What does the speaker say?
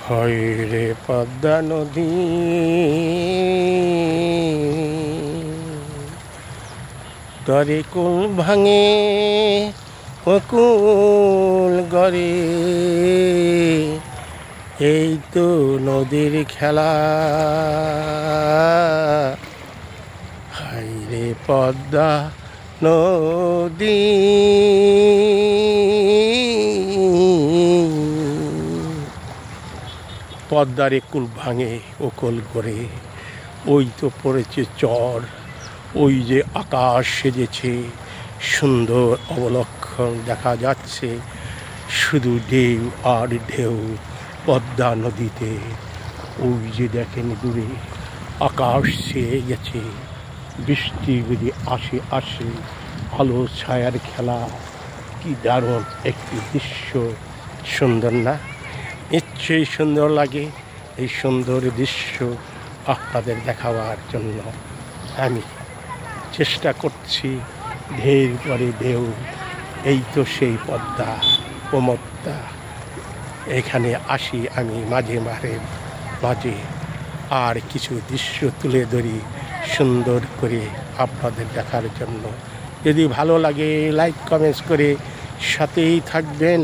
হয় রে পদ্মা নদী, তরে কুল ভাঙে অকুল গড়ে, এই তো নদীর খেলা। হায় রে পদ্মা নদী, পদ্মার কুল ভাঙে ওকুল গড়ে, ওই তো পড়েছে চর, ওই যে আকাশ সেজেছে, সুন্দর অবলক্ষণ দেখা যাচ্ছে, শুধু ঢেউ আর ঢেউ পদ্মা নদীতে। ওই যে দেখেন দূরে আকাশ ছেয়ে গেছে, বৃষ্টি যদি আসে আসে, আলো ছায়ার খেলা। কি দারুণ একটি দৃশ্য, সুন্দর না? নিশ্চয়ই সুন্দর লাগে। এই সুন্দর দৃশ্য আপনাদের দেখাবার জন্য আমি চেষ্টা করছি। ঢেউ পরে ঢেউ, এই তো সেই পদ্মা প্রমত্তা। এখানে আসি আমি মাঝে মাঝে, আর কিছু দৃশ্য তুলে ধরি সুন্দর করে আপনাদের দেখার জন্য। যদি ভালো লাগে লাইক কমেন্টস করে সাথেই থাকবেন।